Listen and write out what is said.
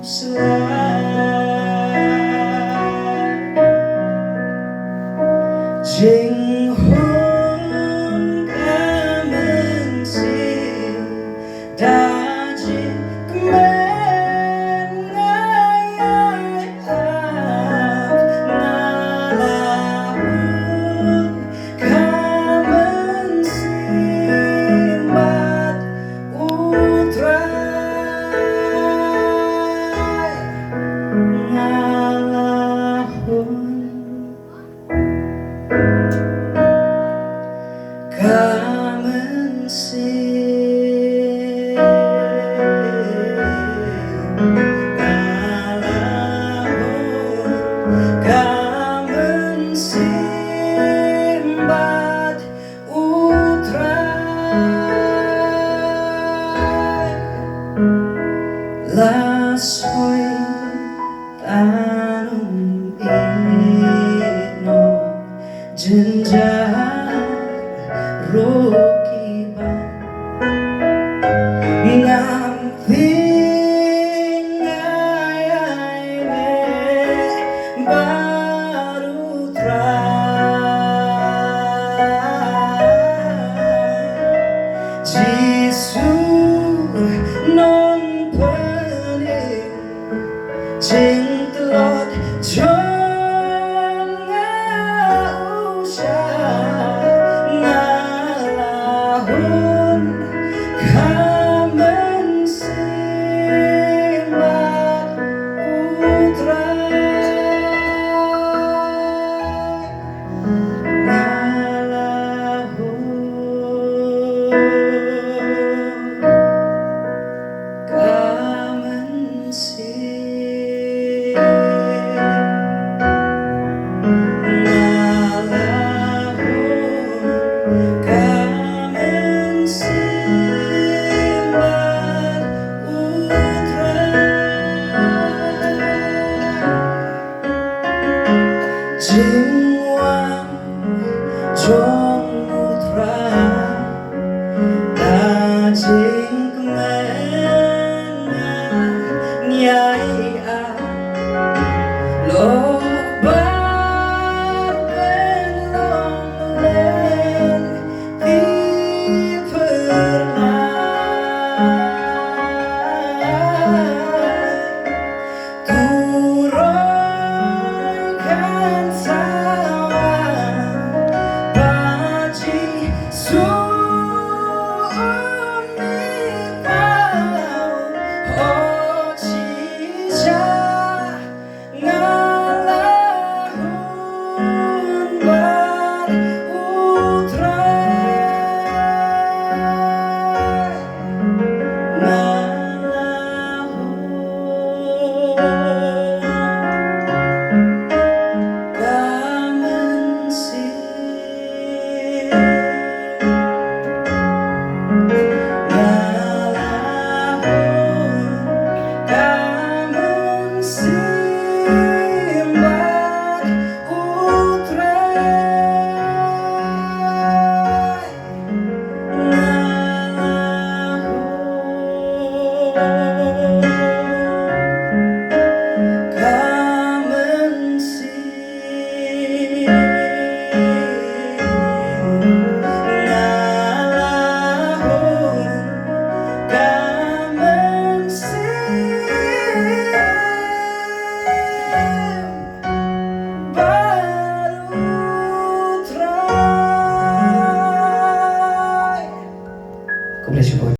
Jing hôn ca mừng xin đã chỉ men ngay ai áp na la hôn ca mừng xin bat utrai na la hôn Kamen sin Galahon Kamen sin bat utrai Las hoy tanum ino jenjang Rokiban ngamping ayane baru trai Jisu non pening jing telot jong usah ngalahun kamen simbat utrai ngalahun kamen Jing wang jong utrai ta jing kemen nyai a lo